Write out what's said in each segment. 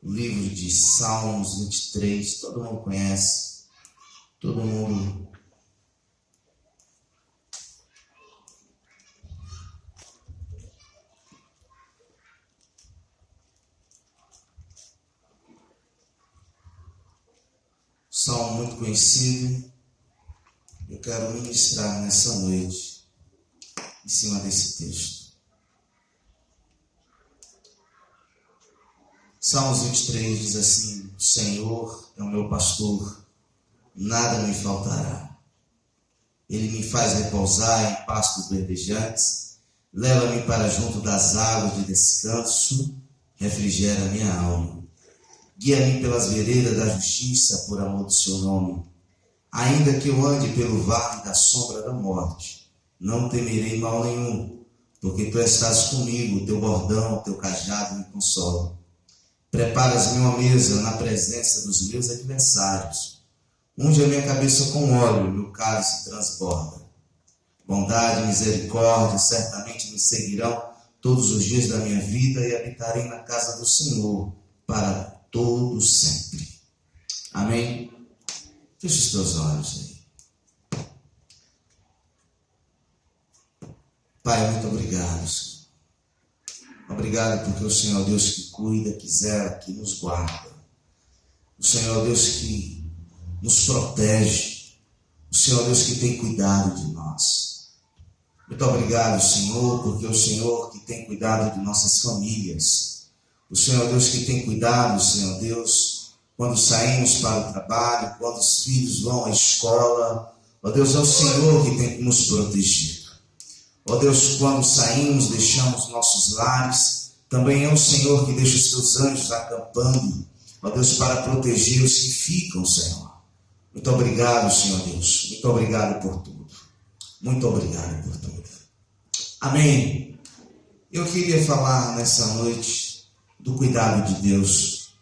o livro de Salmos 23, todo mundo conhece, todo mundo salmo muito conhecido. Eu quero ministrar nessa noite em cima desse texto. Salmos 23 diz assim: o Senhor é o meu pastor, nada me faltará. Ele me faz repousar em pastos verdejantes, leva-me para junto das águas de descanso, refrigera minha alma. Guia-me pelas veredas da justiça, por amor do seu nome. Ainda que eu ande pelo vale da sombra da morte, não temerei mal nenhum, porque tu estás comigo, teu bordão, teu cajado me consolam. Preparas-me uma mesa na presença dos meus adversários. Unge a minha cabeça com óleo, meu cálice transborda. Bondade e misericórdia certamente me seguirão todos os dias da minha vida e habitarei na casa do Senhor para todo sempre. Amém? Feche os teus olhos aí. Pai, muito obrigado, Senhor. Obrigado porque o Senhor é Deus que cuida, que zela, que nos guarda. O Senhor é Deus que nos protege. O Senhor é Deus que tem cuidado de nós. Muito obrigado, Senhor, porque o Senhor que tem cuidado de nossas famílias. O Senhor é Deus que tem cuidado, Senhor Deus, quando saímos para o trabalho, quando os filhos vão à escola. Ó Deus, é o Senhor que tem nos protegido. Ó Deus, quando saímos, deixamos nossos lares, também é o Senhor que deixa os teus anjos acampando, ó Deus, para proteger os que ficam, Senhor. Muito obrigado, Senhor Deus. Muito obrigado por tudo. Muito obrigado por tudo. Amém. Eu queria falar nessa noite do cuidado de Deus.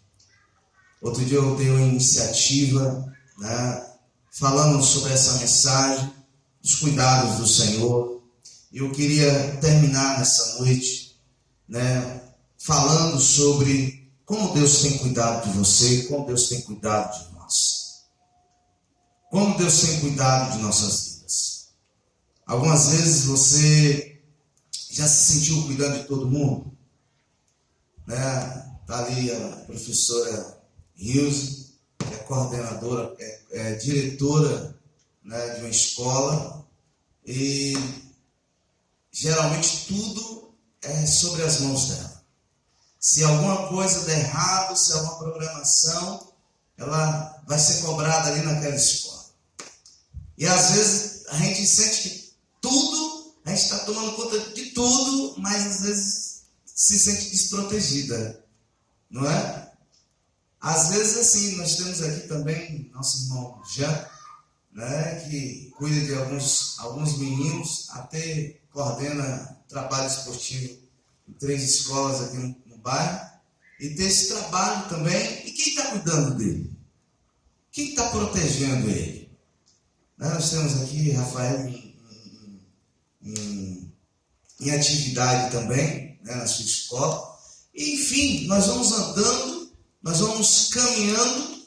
Outro dia eu dei uma iniciativa, falando sobre essa mensagem, dos cuidados do Senhor. Eu queria terminar nessa noite, falando sobre como Deus tem cuidado de você, como Deus tem cuidado de nós. Como Deus tem cuidado de nossas vidas. Algumas vezes você já se sentiu cuidando de todo mundo? Está ali a professora Hilze, que é coordenadora, é diretora de uma escola, e geralmente tudo é sobre as mãos dela. Se alguma coisa der errado, se alguma programação, ela vai ser cobrada ali naquela escola. E às vezes a gente sente que tudo, a gente está tomando conta de tudo, mas às vezes se sente desprotegida, não é? Às vezes assim, nós temos aqui também nosso irmão Jean, que cuida de alguns meninos, até coordena trabalho esportivo em 3 escolas aqui no bairro, e tem esse trabalho também. E quem está cuidando dele? Quem está protegendo ele? Nós temos aqui Rafael em atividade também, na sua escola. E, enfim, nós vamos andando, nós vamos caminhando,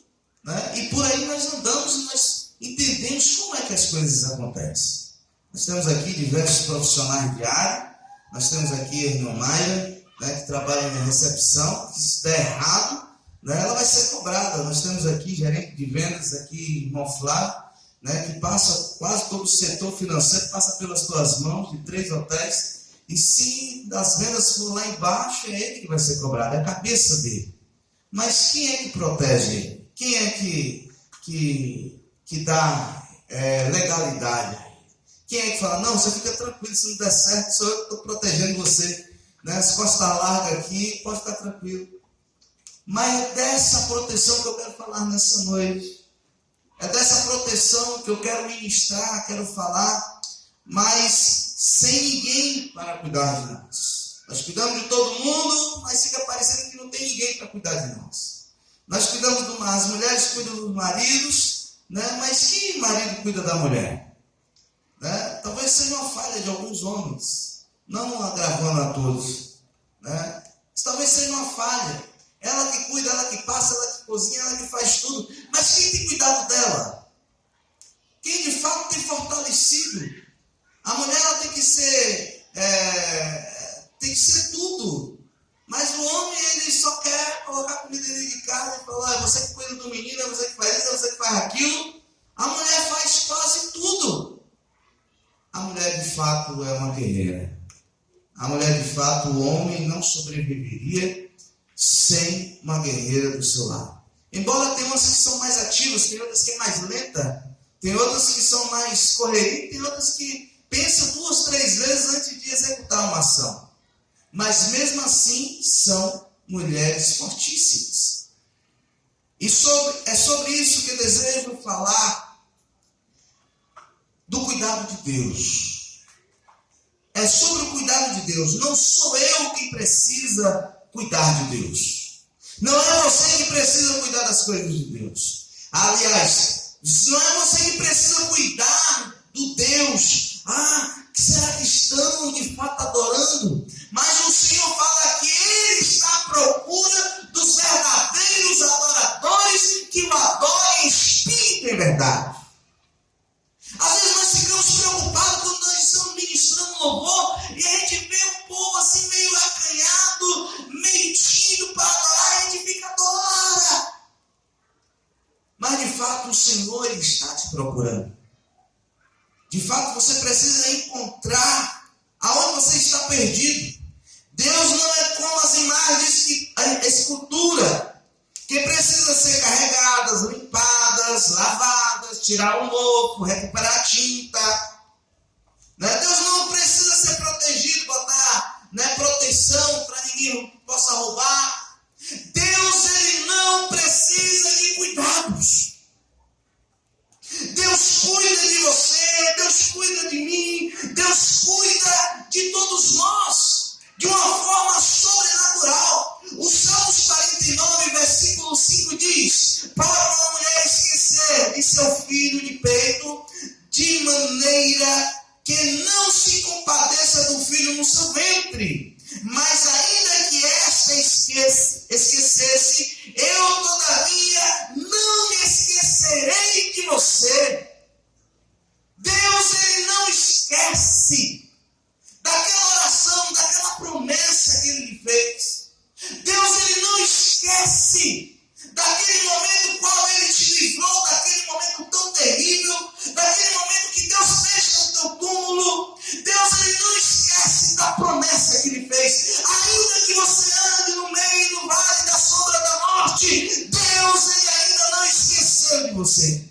e por aí nós andamos e nós entendemos como é que as coisas acontecem. Nós temos aqui diversos profissionais de área. Nós temos aqui a irmã Mayra, que trabalha na recepção, que se der errado, ela vai ser cobrada. Nós temos aqui gerente de vendas, aqui, irmão Flávio, que passa quase todo o setor financeiro, passa pelas tuas mãos, de 3 hotéis, e se das vendas for lá embaixo, é ele que vai ser cobrado, é a cabeça dele. Mas quem é que protege ele? Quem é que dá legalidade? Quem é que fala, não, você fica tranquilo, se não der certo, sou eu que estou protegendo você. Se costas larga aqui, pode ficar tranquilo. Mas é dessa proteção que eu quero falar nessa noite. É dessa proteção que eu quero ministrar, quero falar, mas sem ninguém para cuidar de nós. Nós cuidamos de todo mundo, mas fica parecendo que não tem ninguém para cuidar de nós. Nós cuidamos as mulheres cuidam dos maridos, mas que marido cuida da mulher? Talvez seja uma falha de alguns homens, não agravando a todos, mas talvez seja uma falha. Ela que cuida, ela passa, ela que cozinha, ela que faz tudo. Mas quem tem cuidado dela? Quem de fato tem fortalecido? A mulher ela tem que ser tudo. Mas o homem, ele só quer colocar comida dentro de casa e falar, é você que cuida do menino, é você que faz isso, é você que faz aquilo. A mulher faz quase tudo. A mulher de fato é uma guerreira. A mulher de fato, o homem não sobreviveria sem uma guerreira do seu lado. Embora tenha umas que são mais ativas, tem outras que é mais lenta, tem outras que são mais correria, tem outras que pensam 2, 3 vezes antes de executar uma ação. Mas mesmo assim são mulheres fortíssimas. E é sobre isso que eu desejo falar, do cuidado de Deus. É sobre o cuidado de Deus. Não sou eu quem precisa cuidar de Deus. Não é você que precisa cuidar das coisas de Deus. Aliás, não é você que precisa cuidar do Deus. Que será que estão de fato adorando? Mas o Senhor fala que Ele está à procura dos verdadeiros adoradores que o adorem em espírito e em verdade. Às vezes nós ficamos preocupados quando nós estamos ministrando louvor e a gente vê um povo assim meio acanhado, meio tímido para adorar, e a gente fica adora. Mas de fato o Senhor, Ele está te procurando. De fato você precisa encontrar aonde você está perdido. Deus não é como as imagens que a escultura, que precisa ser carregadas, limpadas, lavadas, tirar o mofo, recuperar a tinta. Deus não precisa ser protegido, botar proteção para ninguém possa roubar. Deus, Ele não precisa de cuidados. Deus cuida de você, Deus cuida de mim, Deus cuida de todos nós, de uma forma sobrenatural. O Salmos 49, versículo 5 diz: para uma mulher esquecer de seu filho de peito, de maneira que não se compadeça do filho no seu ventre. Mas ainda que esta esquecesse, eu todavia não me esquecerei de você. Deus, Ele não esquece daquela oração, daquela promessa que Ele lhe fez. Deus, Ele não esquece daquele momento qual Ele te livrou, daquele momento tão terrível, daquele momento que Deus fecha o teu túmulo. Deus, Ele não esquece da promessa que Ele fez. Ainda que você ande no meio do vale da sombra da morte, Deus, Ele ainda não esqueceu de você.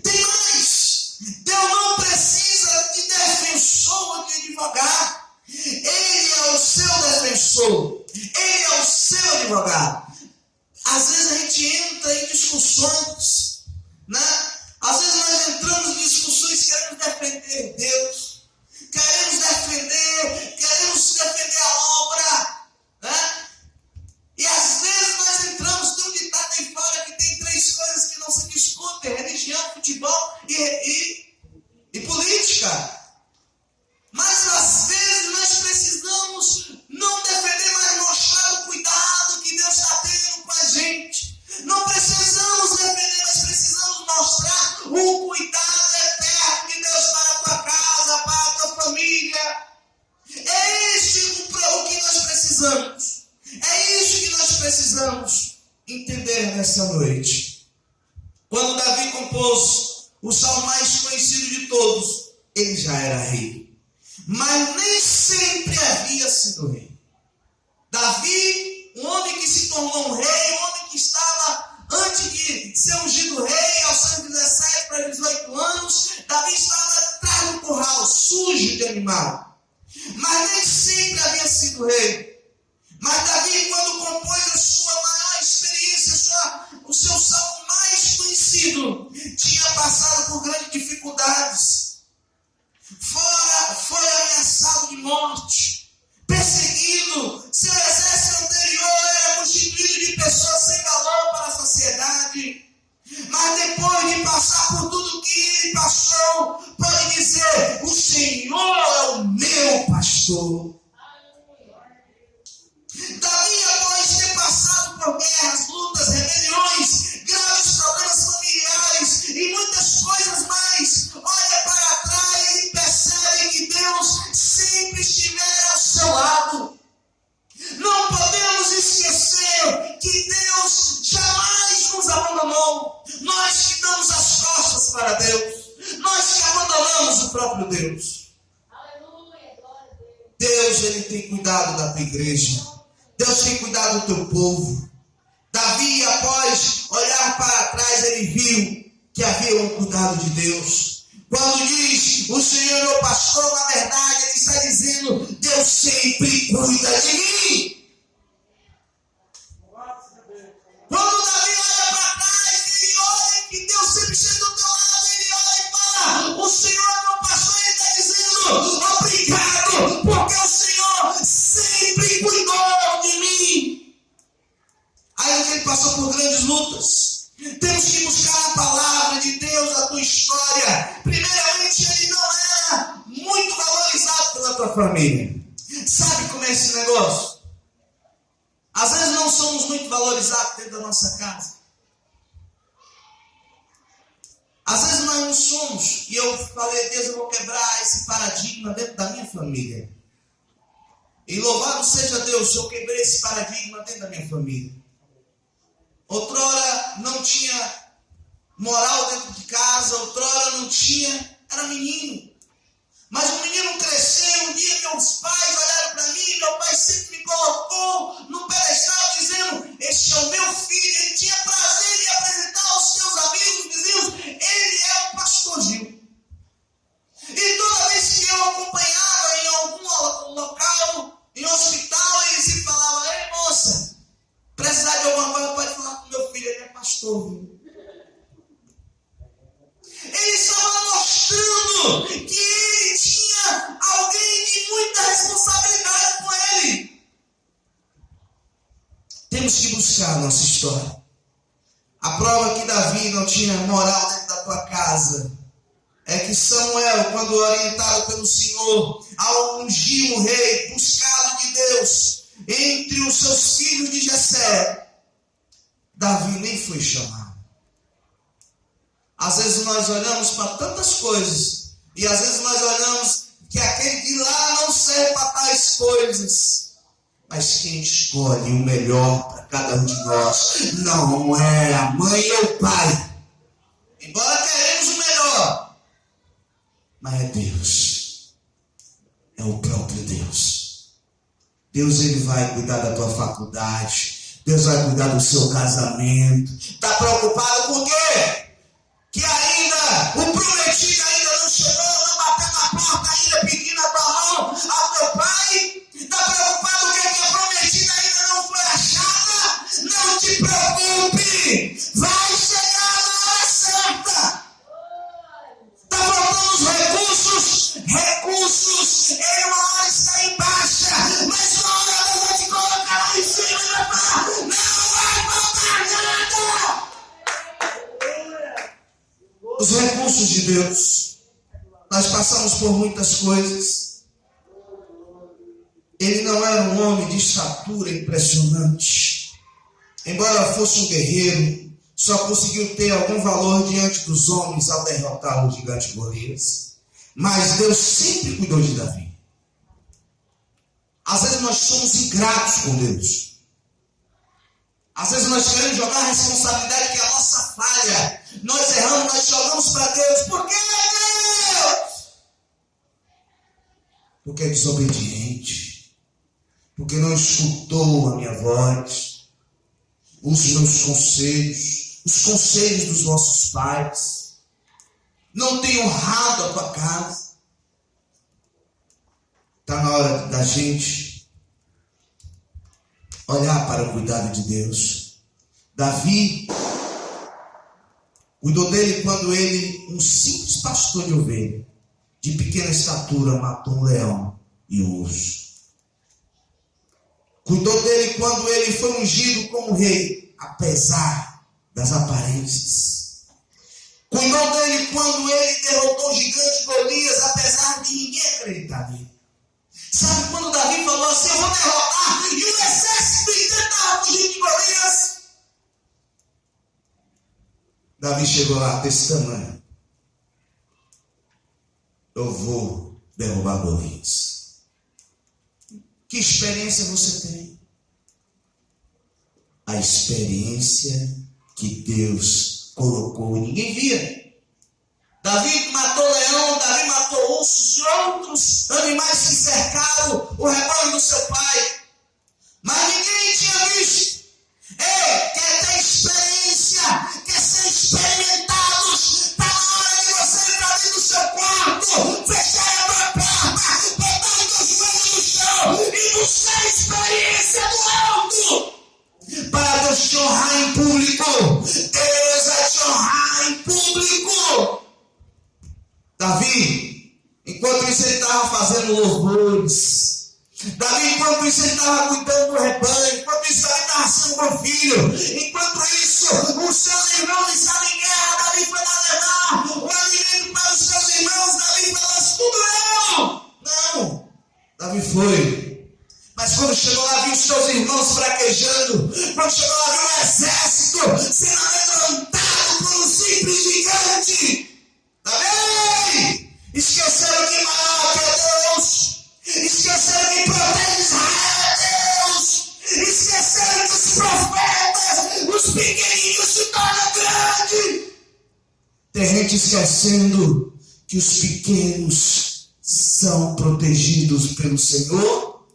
Tem mais. Deus não precisa de defensor ou de advogado. Ele é o seu defensor. Ele é o seu advogado. Às vezes a gente entra em discussões, Às vezes nós entramos em discussões, queremos defender Deus, queremos defender a obra, E às vezes nós entramos, tem um ditado aí fora que tem 3 coisas que não se discutem: religião, futebol e política. Mas às vezes nós precisamos não defender, mas mostrar o cuidado que Deus está tendo com a gente. Não precisamos defender, mas precisamos mostrar o cuidado eterno de Deus para a tua casa, para a tua família. É isso o que nós precisamos. É isso que nós precisamos entender nessa noite. Quando Davi compôs o salmo mais conhecido de todos, ele já era rei. Mas nem sempre havia sido rei. Davi, um homem que se tornou um rei, um homem que estava, antes de ser ungido rei, aos seus 17 para 18 anos, Davi estava atrás do curral, sujo de animal. Mas nem sempre havia sido rei. Mas Davi, quando compôs a sua maior experiência, o seu salmo mais conhecido, tinha passado por grandes dificuldades. Foi ameaçado de morte, perseguido. Seu exército anterior era constituído de por guerras, lutas, rebeliões, graves problemas familiares e muitas coisas mais, olha para trás e percebe que Deus sempre estiver ao seu lado. Não podemos esquecer que Deus jamais nos abandonou. Nós que damos as costas para Deus. Nós que abandonamos o próprio Deus. Aleluia, glória a Deus. Deus, Ele tem cuidado da tua igreja. Deus tem cuidado do teu povo. Davi, após olhar para trás, ele viu que havia um cuidado de Deus. Quando diz, o Senhor é meu pastor, na verdade, ele está dizendo, Deus sempre cuida de mim. Quando Davi olha para trás, ele olha que Deus sempre está do teu lado, ele olha e fala, o Senhor é meu pastor, ele está dizendo, obrigado, porque o Senhor sempre cuidou de mim. Aí ele passou por grandes lutas. Temos que buscar a palavra de Deus, a tua história. Primeiramente, ele não era muito valorizado pela tua família. Sabe como é esse negócio? Às vezes não somos muito valorizados dentro da nossa casa. Às vezes nós não somos. E eu falei, Deus, eu vou quebrar esse paradigma dentro da minha família. E louvado seja Deus, eu quebrei esse paradigma dentro da minha família. Outrora não tinha moral dentro de casa, outrora não tinha, era menino. Mas o menino cresceu, um dia meus pais olharam para mim, meu pai sempre me colocou no pedestal dizendo, este é o meu filho, ele tinha prazer de apresentar aos seus amigos, vizinhos, ele é o pastor Gil. E toda vez que eu acompanhava em algum local, em hospital, ele sempre falava, ei moça, precisar de alguma coisa, pode falar com meu filho, ele é pastor, viu? Ele estava mostrando que ele tinha alguém de muita responsabilidade com ele. Temos que buscar a nossa história. A prova que Davi não tinha moral dentro da tua casa é que Samuel, quando orientado pelo Senhor, ao ungir um rei, buscado de Deus, entre os seus filhos de Jessé, Davi nem foi chamado. Às vezes nós olhamos para tantas coisas, e às vezes nós olhamos que aquele de lá não serve para tais coisas. Mas quem escolhe o melhor para cada um de nós não é a mãe ou o pai. Embora queremos o melhor, mas é Deus. É o próprio Deus. Deus, ele vai cuidar da tua faculdade. Deus vai cuidar do seu casamento. Está preocupado com o quê? Que ainda, o prometido ainda não chegou, não bateu na porta ainda pedindo a tua mão ao teu pai. Está preocupado que a prometida ainda não foi achada? Não te preocupe, vai chegar na hora certa. Está faltando os recursos, ele uma hora está em baixa, mas uma hora Deus vai te colocar lá em cima e vai falar, não vai faltar nada. Os recursos de Deus, nós passamos por muitas coisas. Ele não era um homem de estatura impressionante. Embora fosse um guerreiro, só conseguiu ter algum valor diante dos homens ao derrotar o gigante Golias. Mas Deus sempre cuidou de Davi. Às vezes nós somos ingratos com Deus. Às vezes nós queremos jogar a responsabilidade que é a nossa falha. Nós erramos, nós jogamos para Deus. Por que, Deus? Porque é desobediente. Porque não escutou a minha voz. Os meus conselhos. Os conselhos dos nossos pais. Não tem honrado a tua casa. Está na hora da gente olhar para o cuidado de Deus. Davi cuidou dele quando ele, um simples pastor de ovelha, de pequena estatura, matou um leão e um urso. Cuidou dele quando ele foi ungido como rei, apesar das aparências. Cuidou dele quando ele derrotou o gigante Golias, apesar de ninguém acreditar nele. Sabe quando Davi falou assim, eu vou derrotar, e o exército tentava fugir de Golias? Davi chegou lá desse tamanho. Eu vou derrubar Golias. Que experiência você tem? A experiência que Deus colocou e ninguém via. Davi matou leão, Davi matou ursos e outros animais que cercaram o rebanho do seu pai. Mas ninguém tinha visto. Ei, quer ter experiência, quer ser experimentados? Está na hora de você entrar dentro do seu quarto, fechar a tua porta, botar os teus joelhos no chão e buscar a experiência do alto. Para Deus te honrar em público. Deus vai te honrar em público. Davi, enquanto isso ele estava fazendo louvores. Davi, enquanto isso ele estava cuidando do rebanho. Enquanto isso Davi estava sendo meu filho. Enquanto isso os seus irmãos estavam em guerra. Davi foi lá levar o alimento para os seus irmãos. Davi falou assim, tudo eu. Não, Davi foi. Mas quando chegou lá, viu os seus irmãos fraquejando. Quando chegou lá, viu um exército sendo levantado por um simples gigante. Davi! Esqueceram que maior que é Deus. Esqueceram que protege Israel é Deus. Esqueceram que os profetas, os pequenininhos se tornam grandes. Tem gente esquecendo que os pequenos são protegidos pelo Senhor.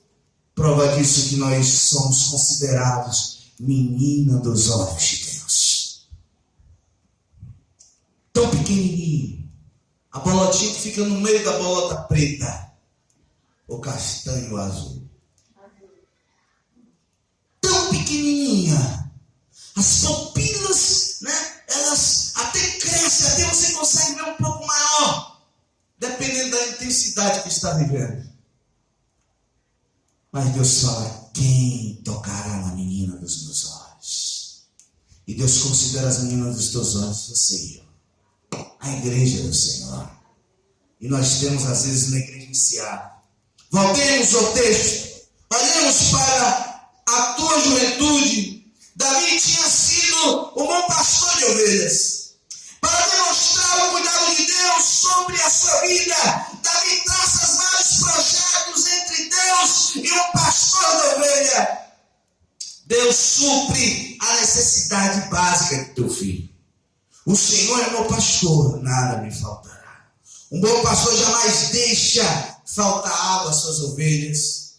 Prova disso que nós somos considerados menina dos olhos de Deus. Tão pequenininho. A bolotinha que fica no meio da bolota preta. Ou castanho azul. Tão pequenininha. As pupilas, né? Elas até crescem, até você consegue ver um pouco maior. Dependendo da intensidade que está vivendo. Mas Deus fala, quem tocará na menina dos meus olhos? E Deus considera as meninas dos teus olhos, você e eu. A igreja do Senhor. E nós temos às vezes negligenciado. Voltemos ao texto. Olhemos para a tua juventude. Davi tinha sido um bom pastor de ovelhas. Para demonstrar o cuidado de Deus sobre a sua vida, Davi traça vários projetos entre Deus e o pastor da ovelha. Deus supre a necessidade básica do teu filho. O Senhor é meu pastor, nada me faltará. Um bom pastor jamais deixa faltar água às suas ovelhas.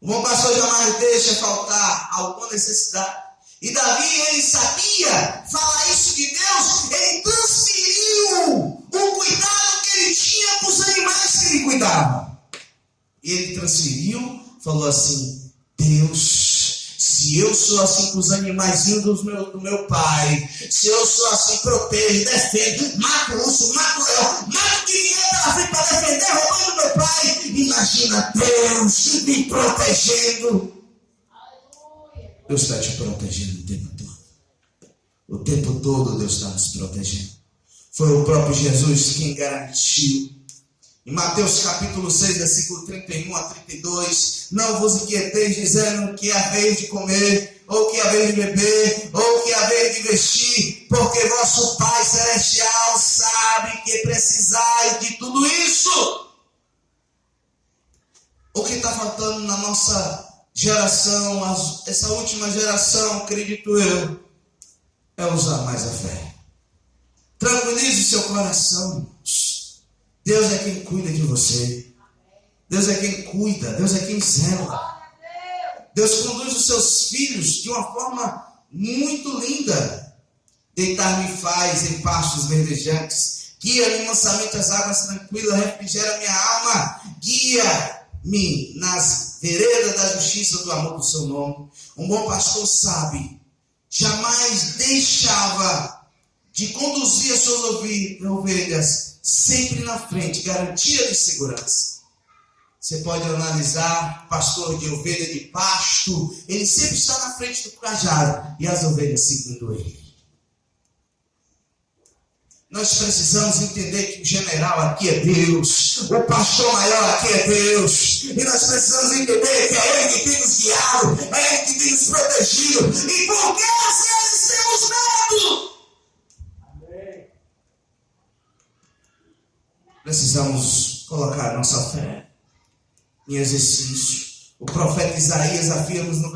Um bom pastor jamais deixa faltar alguma necessidade. E Davi, ele sabia falar isso de Deus, ele transferiu o cuidado que ele tinha com os animais que ele cuidava. E ele transferiu, falou assim, Deus, se eu sou assim com os animaizinhos do meu pai, se eu sou assim, protejo, defendo, mato o urso, mato o leão, mato o que vier pela frente para defender, roubando meu pai, imagina Deus me protegendo. Deus está te protegendo o tempo todo. O tempo todo Deus está nos protegendo. Foi o próprio Jesus quem garantiu. Em Mateus capítulo 6, versículo 31 a 32. Não vos inquieteis dizendo que é a vez de comer, ou que é a vez de beber, ou que é a vez de vestir, porque vosso Pai Celestial sabe que precisais de tudo isso. O que está faltando na nossa geração, essa última geração, acredito eu, é usar mais a fé. Tranquilize seu coração, irmãos. Deus é quem cuida de você. Deus é quem cuida, Deus é quem zela. Deus conduz os seus filhos de uma forma muito linda. Deitar-me faz em pastos verdejantes, guia-me mansamente às águas tranquilas, refrigera minha alma, guia-me nas veredas da justiça do amor do seu nome. Um bom pastor sabe, jamais deixava de conduzir as suas ovelhas sempre na frente, garantia de segurança. Você pode analisar, pastor de ovelha de pasto, ele sempre está na frente do cajado e as ovelhas seguindo ele. Nós precisamos entender que o general aqui é Deus, o pastor maior aqui é Deus, e nós precisamos entender que é Ele que tem nos guiado, é Ele que tem nos protegido, e por que às vezes temos medo? precisamos colocar nossa fé em exercício. O profeta Isaías afirma no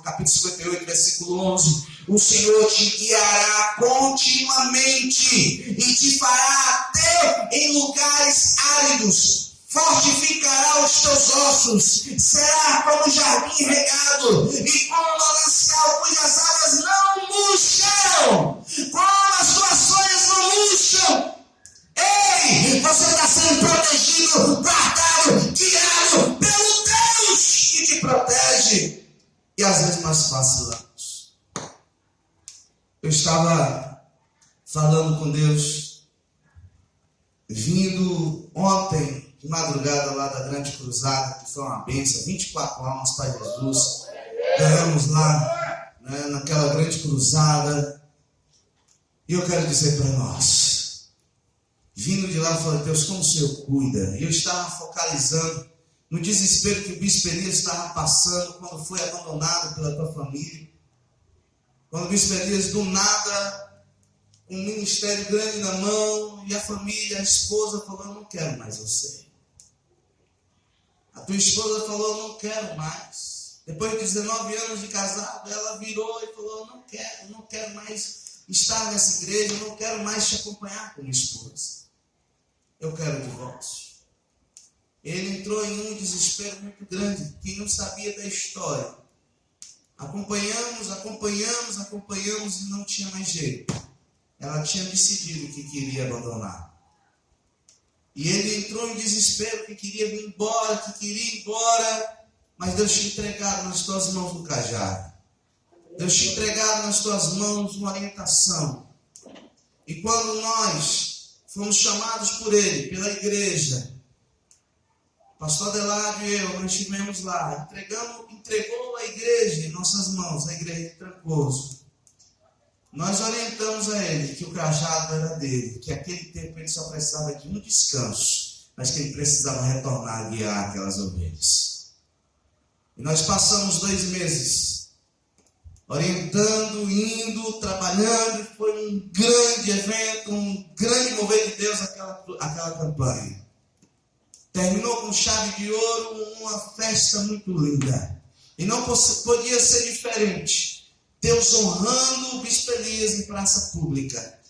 capítulo 58, versículo 11: o Senhor te guiará continuamente e te fará até em lugares áridos, fortificará os teus ossos, será como jardim regado e como manancial cujas águas não murcham, como as tuas folhas não murcham. Ei, você está sendo protegido, guardado, guiado pelo Deus que te protege. E às vezes nós vacilamos. Eu estava falando com Deus, vindo ontem de madrugada lá da Grande Cruzada, que foi uma bênção, 24 almas para Jesus. Ganhamos lá, né, naquela Grande Cruzada. E eu quero dizer para nós, vindo de lá, eu falei: Deus, como o Senhor cuida. E eu estava focalizando no desespero que o bispo Elias estava passando quando foi abandonado pela tua família. Quando o bispo Elias, do nada, um ministério grande na mão, e a família, a esposa falou: eu não quero mais você. A tua esposa falou: eu não quero mais. Depois de 19 anos de casado, ela virou e falou: eu não quero mais estar nessa igreja, eu não quero mais te acompanhar como esposa. Eu quero divórcio. Ele entrou em um desespero muito grande, que não sabia da história. Acompanhamos e não tinha mais jeito. Ela tinha decidido que queria abandonar. E ele entrou em desespero, que queria ir embora, mas Deus tinha entregado nas tuas mãos um cajado. Deus tinha entregado nas tuas mãos uma orientação. E quando nós fomos chamados por ele, pela igreja, pastor Adelardo e eu, nós estivemos lá, entregou a igreja em nossas mãos, a igreja de Trancoso. Nós orientamos a ele que o cajado era dele, que aquele tempo ele só precisava de um descanso, mas que ele precisava retornar a guiar aquelas ovelhas. E nós passamos 2 meses orientando, indo, trabalhando, e foi um grande evento, um grande mover de Deus aquela campanha. Terminou com chave de ouro, uma festa muito linda. E não podia ser diferente. Deus honrando o bispo Elias em praça pública.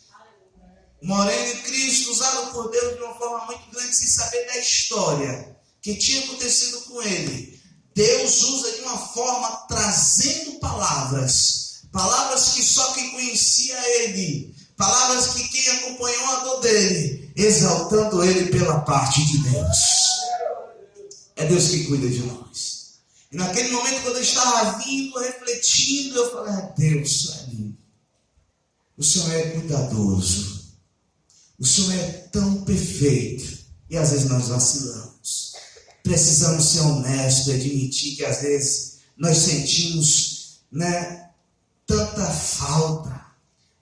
Moreno em Cristo, usado por Deus de uma forma muito grande, sem saber da história que tinha acontecido com ele. Deus usa de uma forma trazendo palavras que só quem conhecia ele, palavras que quem acompanhou a dor dele, exaltando ele pela parte de Deus. É Deus que cuida de nós. E naquele momento, quando eu estava vindo, refletindo, eu falei: Deus, é lindo. O Senhor é cuidadoso. O Senhor é tão perfeito. E às vezes nós vacilamos. Precisamos ser honestos e admitir que às vezes nós sentimos, tanta falta.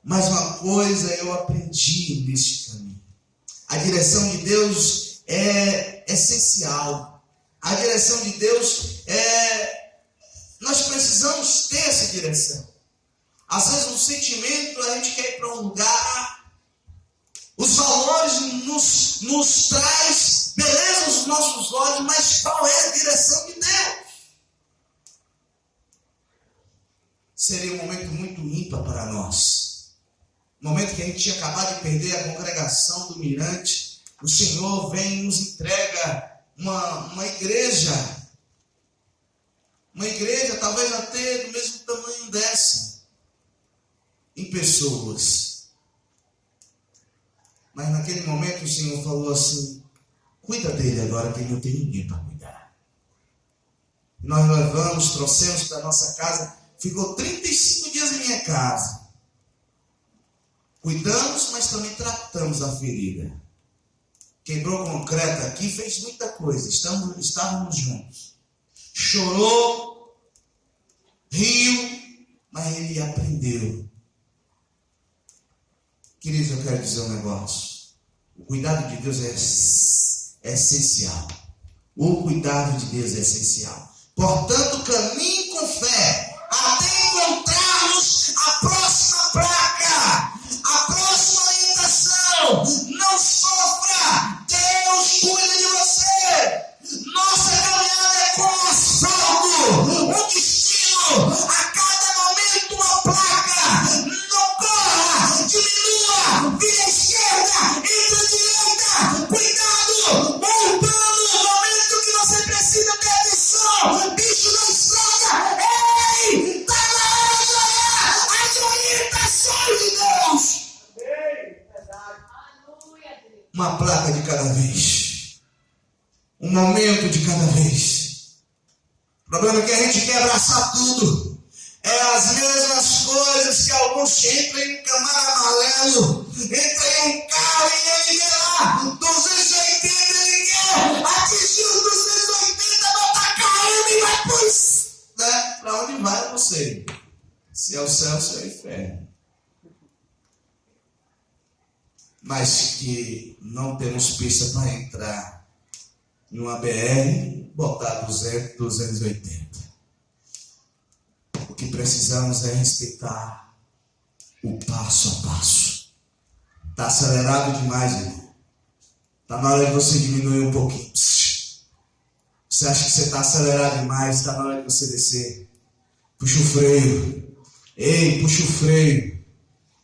Mas uma coisa eu aprendi neste caminho: a direção de Deus é essencial. A direção de Deus nós precisamos ter essa direção. Às vezes no sentimento a gente quer ir para um lugar, os valores nos traz beleza aos nossos olhos, mas qual é a direção de Deus? Seria um momento muito ímpar para nós. No momento que a gente tinha acabado de perder a congregação do Mirante, o Senhor vem e nos entrega uma igreja talvez até do mesmo tamanho dessa, em pessoas. Mas naquele momento o Senhor falou assim: cuida dele agora, que ele não tem ninguém para cuidar. Nós levamos, trouxemos para a nossa casa, ficou 35 dias em minha casa. Cuidamos, mas também tratamos a ferida. Quebrou concreto aqui, fez muita coisa. Estávamos juntos. Chorou, riu, mas ele aprendeu. Queridos, eu quero dizer um negócio. O cuidado de Deus é essencial. O cuidado de Deus é essencial. Portanto, caminhe com fé até encontrarmos a próxima placa, a próxima orientação. Não sofra. Deus placa, não corra, diminua, vira à esquerda, entra à direita, cuidado, montando no momento que você precisa ter atenção, bicho não estraga, ei, tá na hora de olhar as orientações de Deus. Aleluia, Deus. Uma placa de cada vez, um momento de cada vez. O problema é que a gente quer abraçar tudo. É as mesmas coisas que alguns entram em um Camaro amarelo, entra em um carro e ele vê lá 280, ele quer atingir os 280, botar KM e vai por isso. Né? Para onde vai você? Se é o céu, se é o inferno. Mas que não temos pista para entrar em uma BR, botar 200, 280. O que precisamos é respeitar o passo a passo. Está acelerado demais, irmão. Está na hora de você diminuir um pouquinho. Você acha que você está acelerado demais? Está na hora de você descer. Puxa o freio. Ei, puxa o freio.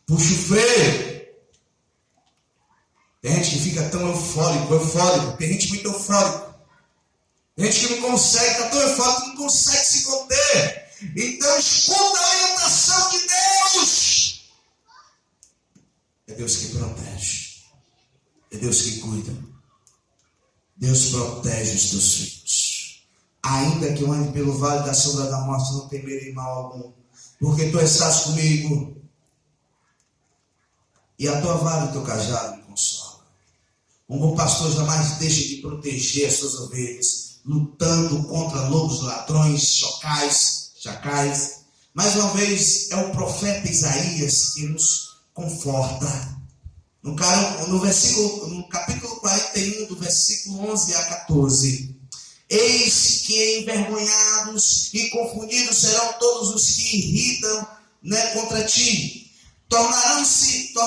Puxa o freio. Tem gente que fica tão eufórico. Tem gente muito eufórico. Tem gente que não consegue, está tão eufórico que não consegue se conter. Então escuta a orientação de Deus. É Deus que protege. É Deus que cuida. Deus protege os teus filhos. Ainda que eu ande pelo vale da sombra da morte, não temerei mal algum, porque tu estás comigo. E a tua vara e o teu cajado me consolam. Um bom pastor jamais deixa de proteger as suas ovelhas, lutando contra lobos, ladrões, chacais. Mais uma vez, é o profeta Isaías que nos conforta. No capítulo 41, do versículo 11 a 14. Eis que envergonhados e confundidos serão todos os que irritam, contra ti. Tornar-se-ão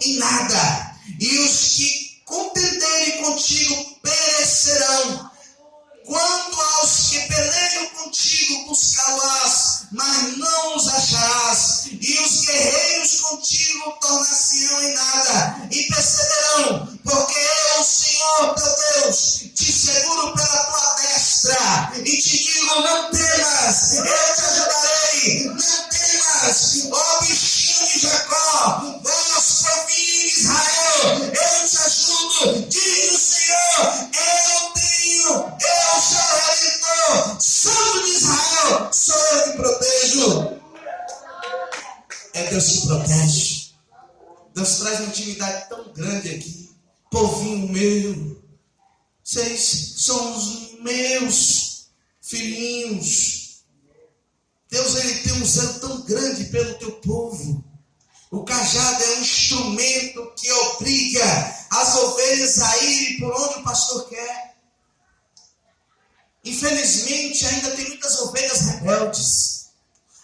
em nada, e os que contenderem contigo perecerão. Quanto aos que pelejam contigo, buscá-los, mas não os acharás. E os guerreiros contigo tornar-se-ão em nada, e perceberão, porque eu, o Senhor teu Deus, te seguro pela tua destra, e te digo: não temas, eu te ajudarei, não temas, ó bichinho de Jacó, vós povinho de Israel, eu te ajudo, diz o Senhor, eu sou o Redentor, Santo de Israel, sou eu que protejo. É Deus que protege. Deus traz uma intimidade tão grande aqui. Povinho meu, vocês são os meus filhinhos. Deus, ele tem um zelo tão grande pelo teu povo. O cajado é um instrumento que obriga as ovelhas a irem por onde o pastor quer. Infelizmente, ainda tem muitas ovelhas rebeldes.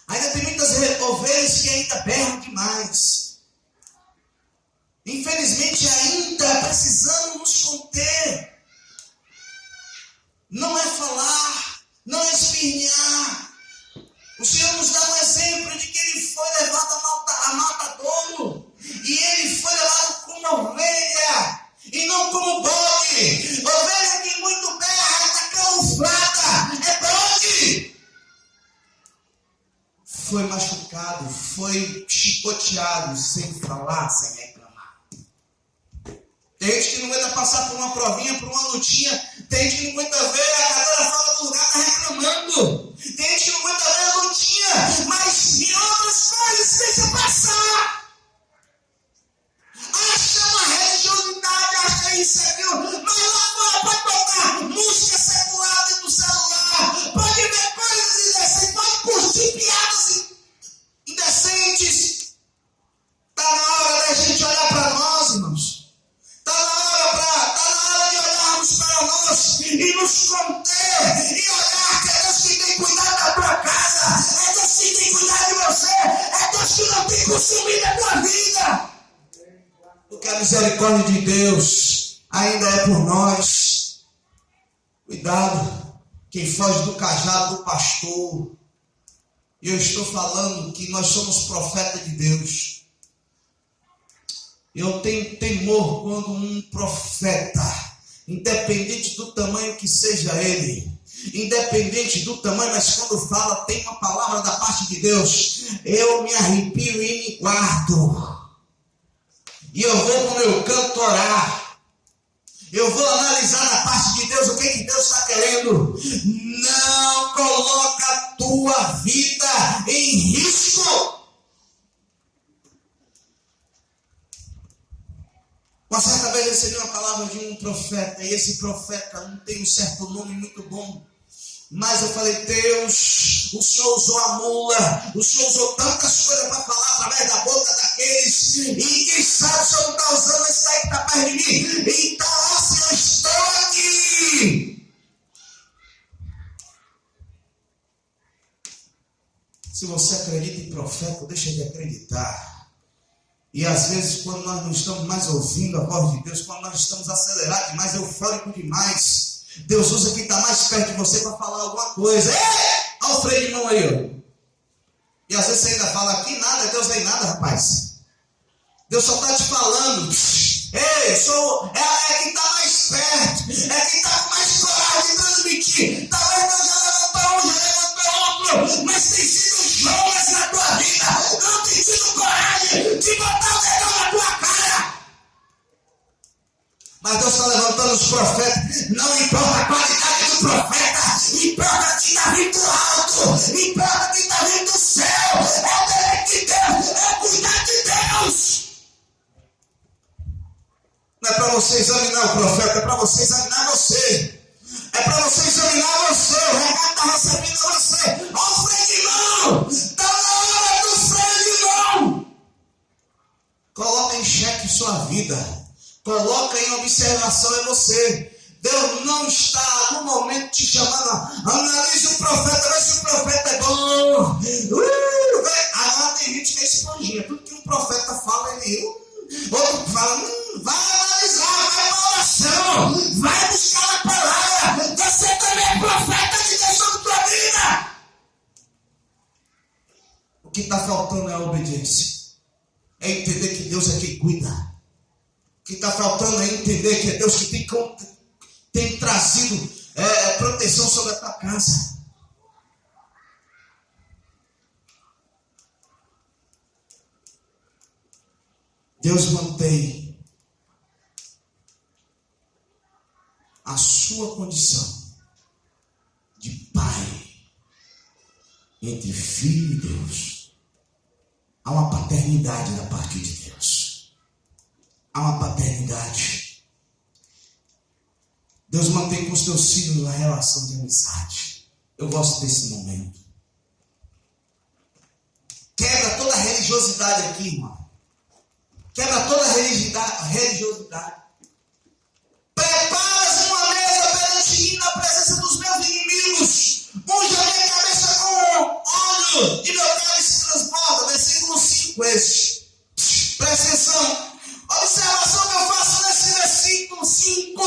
Ainda tem muitas ovelhas que ainda berram demais. Infelizmente, ainda precisamos nos conter. Não é falar, não é espinhar. O Senhor nos dá um exemplo de que ele foi levado a matadouro. E ele foi levado como ovelha e não como bode. Ovelha que muito berra, está camuflada, é bode. Foi machucado, foi chicoteado, sem falar, sem reclamar. Tem gente que não aguenta passar por uma provinha, por uma lutinha. Tem gente que não aguenta ver a cadeira fora do lugar, está reclamando. Tem gente que não aguenta ver a lutinha, mas em outras coisas deixa passar. Acha uma religiosidade, acha isso, aquilo. Mas lá fora pode tocar música secular dentro do celular. Pode ver coisas indecentes, pode curtir piadas indecentes. Está na hora da gente olhar para nós, irmãos. Está na hora de olharmos para nós e nos conter e olhar que é Deus que tem cuidado da tua casa, é Deus que tem cuidado de você, é Deus que não tem consumido a tua vida. Porque a misericórdia de Deus ainda é por nós. Cuidado, quem foge do cajado do pastor E eu estou falando que nós somos profetas de Deus. Eu tenho temor quando um profeta, independente do tamanho que seja ele, independente do tamanho, mas quando fala, tem uma palavra da parte de Deus, eu me arrepio e me guardo. E eu vou no meu canto orar. Eu vou analisar na parte de Deus o que Deus está querendo. Não coloca a tua vida em risco. Uma certa vez eu recebi uma palavra de um profeta, e esse profeta não tem um certo nome muito bom. Mas eu falei, Deus, o Senhor usou a mula, o Senhor usou tantas coisas para falar através da boca daqueles, e quem sabe o Senhor não está usando esse daí que está perto de mim. Então, ó Senhor, eu estou aqui. Se você acredita em profeta, deixa de acreditar. E às vezes, quando nós não estamos mais ouvindo a voz de Deus, quando nós estamos acelerados demais, eufóricos demais, Deus usa quem está mais perto de você para falar alguma coisa. Olha o freio de mão aí, ó. E às vezes você ainda fala aqui nada, Deus nem nada, rapaz. Deus só está te falando. Ei, é quem está mais perto, é quem está com mais coragem de transmitir. Talvez Deus já levantou um, já levantou outro, mas tem sido Jonas na tua vida, não tem tido coragem de botar o dedão na tua cara. Mas Deus está levantando os profetas. Não importa a qualidade do profeta, importa quem está vindo do alto, importa quem está vindo do céu. É o dever de Deus, é cuidar de Deus. Não é para você examinar o profeta, é para você examinar você. É para você examinar você. O recado está recebendo você. Olha o freio de mão. Está na hora do freio de mão. Coloca em xeque sua vida. Coloca em observação em você. Deus não está no momento te chamando. Analise o profeta, vê se o profeta é bom. Agora tem gente que é esponjinha. Tudo que um profeta fala, ele... Outro fala, vai analisar, vai na oração, vai buscar a palavra. Você também é profeta de Deus sobre tua vida. O que está faltando é a obediência. É entender que Deus é quem cuida. O que está faltando é entender que é Deus que tem trazido proteção sobre a tua casa. Deus mantém a sua condição de pai entre filho e Deus. Há uma paternidade da parte de Deus. Há uma paternidade. Deus mantém com os teus filhos uma relação de amizade. Eu gosto desse momento. Quebra toda a religiosidade aqui, irmão. Quebra toda a religiosidade. Preparas uma mesa perante mim na presença dos meus inimigos. Unge a minha cabeça com óleo e meu cálice transborda. Versículo 5 este. Presta atenção. Observação que eu faço nesse versículo 5.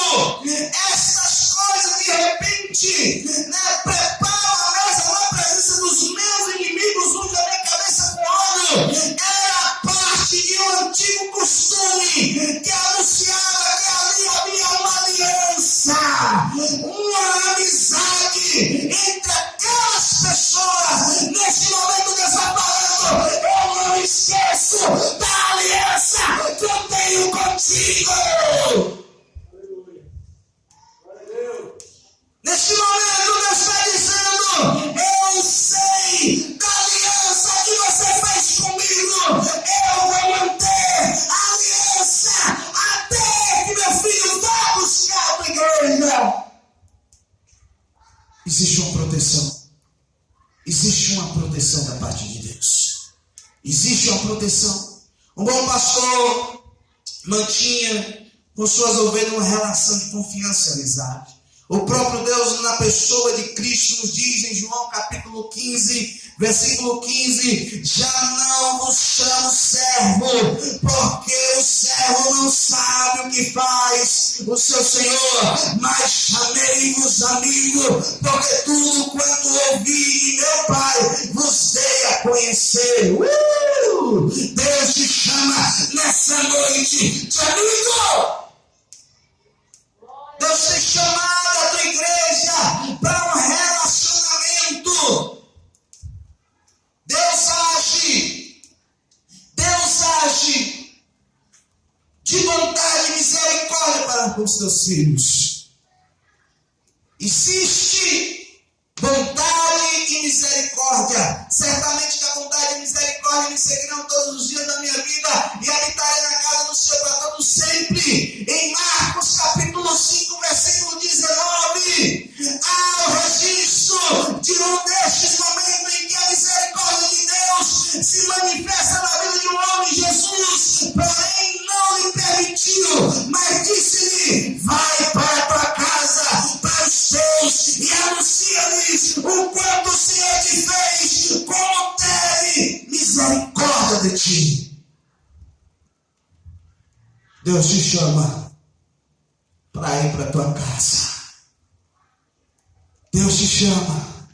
Estas coisas de repente, prepara a mesa na presença dos meus inimigos. Unge a minha cabeça com óleo. Era parte de um antigo costume que anunciava que ali havia uma aliança, uma amizade entre aquelas pessoas. Neste momento Deus está falando, eu não esqueço da aliança que eu tenho contigo. Neste momento Deus está dizendo, eu sei da aliança que você fez comigo. Eu vou manter a aliança até que meu filho vá buscar a tua igreja. Existe uma proteção. Existe uma proteção da parte de Deus. Existe uma proteção. Um bom pastor mantinha com suas ovelhas uma relação de confiança e amizade. O próprio Deus, na pessoa de Cristo, nos diz em João capítulo 15, versículo 15, já não vos chamo servo, porque o servo não sabe o que faz o seu Senhor, mas chamei-vos amigo, porque tudo quanto ouvi de meu Pai vos dei conhecer. Deus te chama nessa noite de amigo. Deus tem chamado a tua igreja para um relacionamento. Deus age de bondade e misericórdia para com os teus filhos. Existe bondade e misericórdia. Certamente que a bondade e misericórdia me seguirão todos os dias da minha vida e habitarei na casa do Senhor para todos sempre. Em Marcos capítulo 5, versículo 19, há o registro de um destes momentos em que a misericórdia de Deus se manifesta na vida de um homem, Jesus, porém não lhe permitiu, mas disse-lhe: vai para a tua casa, para os teus, e anuncia-lhes o quanto o Senhor te fez, como teve misericórdia de ti. Deus te chama para ir para a tua casa. Deus te chama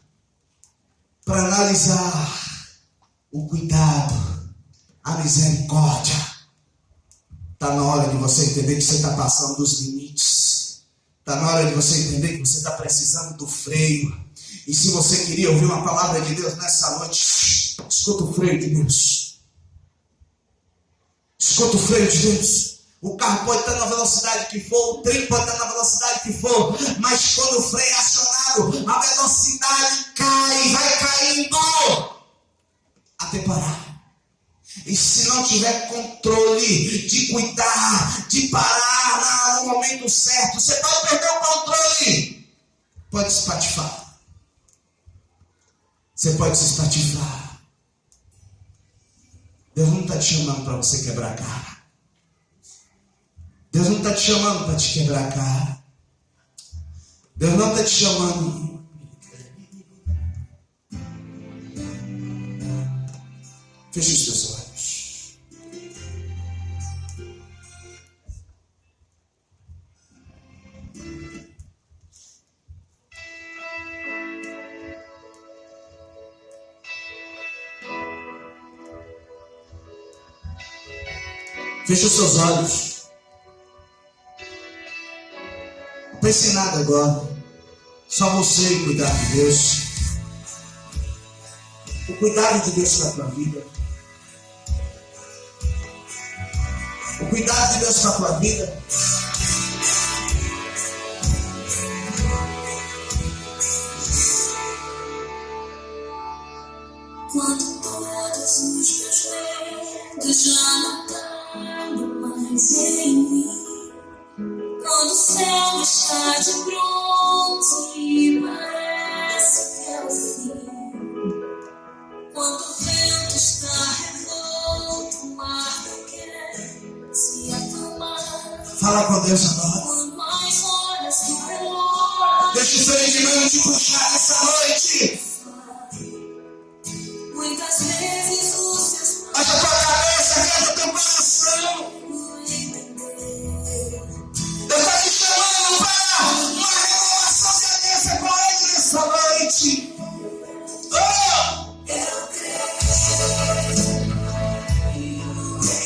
para analisar o cuidado, a misericórdia. Está na hora de você entender que você está passando dos limites. Está na hora de você entender que você está precisando do freio. E se você queria ouvir uma palavra de Deus nessa noite, escuta o freio de Deus. Escuta o freio de Deus. O carro pode estar na velocidade que for, o trem pode estar na velocidade que for, mas quando o freio é acionado, a velocidade cai, vai caindo até parar. E se não tiver controle de cuidar, de parar no momento certo, você pode perder o controle. Pode se espatifar. Você pode se espatifar. Deus não está te chamando para você quebrar a cara. Deus não está te chamando para te quebrar a cara. Deus não está te chamando. Feche os teus olhos. Feche os seus olhos. Não pense em nada agora. Só você e cuidar de Deus. O cuidado de Deus para a tua vida. O cuidado de Deus para a tua vida. Quando todos os meus medos já não cabem mais em mim. Quando o céu está de bronze e parece que é o fim. Quando o vento está revolto, o mar não quer se acalmar. Fala com Deus agora. Quando mais horas do relógio, Deixa o freio de mão te puxar nessa noite. muitas vezes os seus Baixa a tua cabeça, aguenta o teu coração. Deus está te chamando para uma renovação de aliança com Ele nessa noite. Oh! eu creio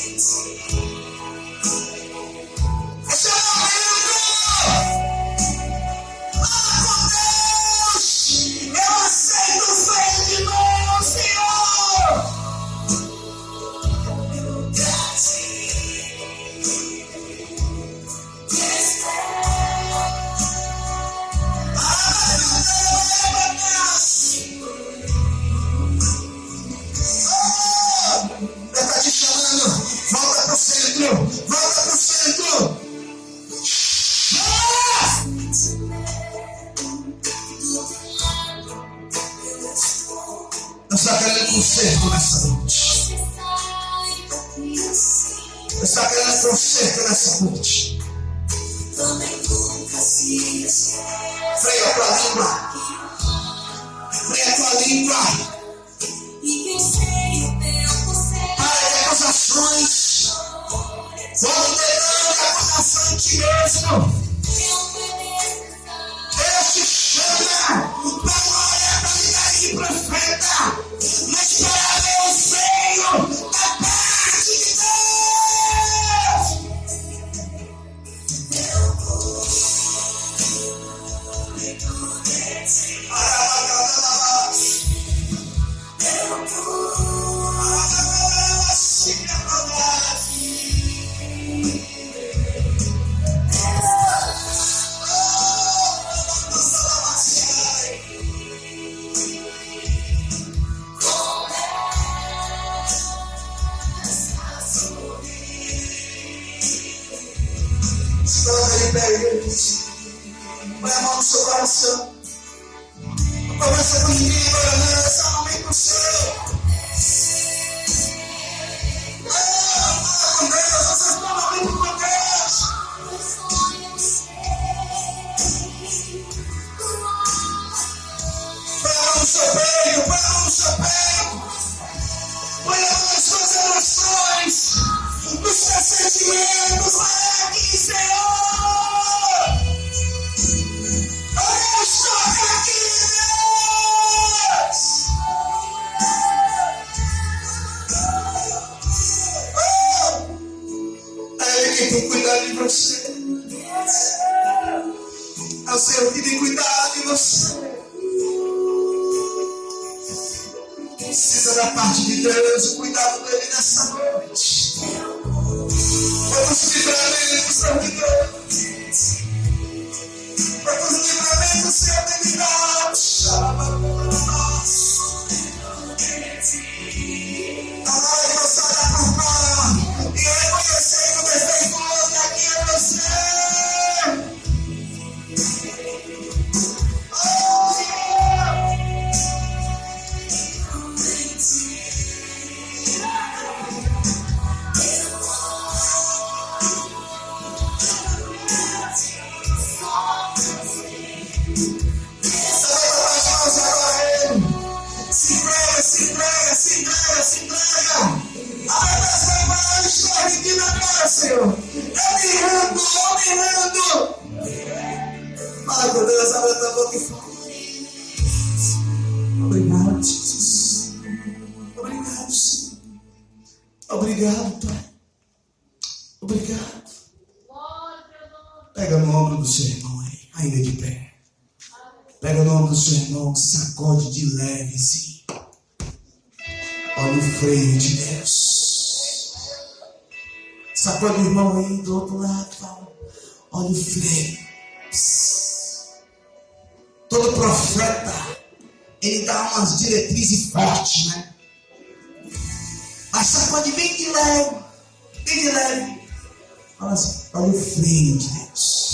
em ti. Esse é o momento! Fala com Deus! Eu aceito o freio de mão, Senhor! Deus está te chamando. Volta para o centro. Volta para o centro. Ah! Deus está querendo conserto nessa noite. Deus está querendo conserto nessa noite. Freia a tua língua. Freia a tua língua. Para de acusações. Vamos derrando a acusação em ti mesmo. Deus te chama para uma oportunidade de profeta, mas para de você. É o Senhor que tem cuidado de você. Precisa da parte de Deus, o cuidado dele nessa noite. Quantos livramentos são de Deus? Quantos livramentos o Senhor tem me dado? Agora você olhar para fora e reconhecer que o defeituoso aqui é você. Se entrega. Abre essa mão, estou aqui na cara, Senhor. Eu me rendo. Fala com Deus, abre a tua boca e fala. Obrigado, Jesus. Obrigado, Senhor. Obrigado, Pai. Obrigado. Pega no ombro do seu irmão aí, ainda de pé. Pega no ombro do seu irmão, sacode de leve, sim. Olha o freio de Deus. Sacode o irmão aí do outro lado, fala. Olha o freio. Todo profeta, ele dá umas diretrizes fortes, né? Mas sacode bem de leve. Bem de leve. Fala assim, olha o freio de Deus.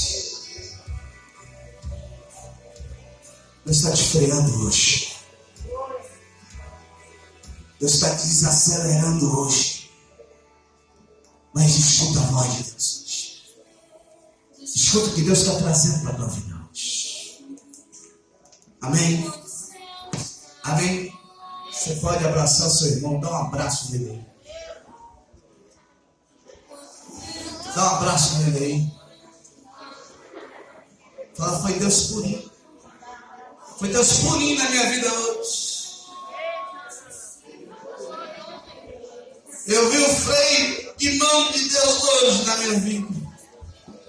Deus está te freando hoje. Deus está te desacelerando hoje. Mas escuta a voz de Deus hoje. Escuta o que Deus está trazendo para a tua vida hoje. Amém? Amém? Você pode abraçar o seu irmão, dá um abraço nele aí. Dá um abraço nele aí. Fala, foi Deus purinho. Foi Deus purinho na minha vida hoje. Eu vi o freio de mão de Deus hoje na minha vida.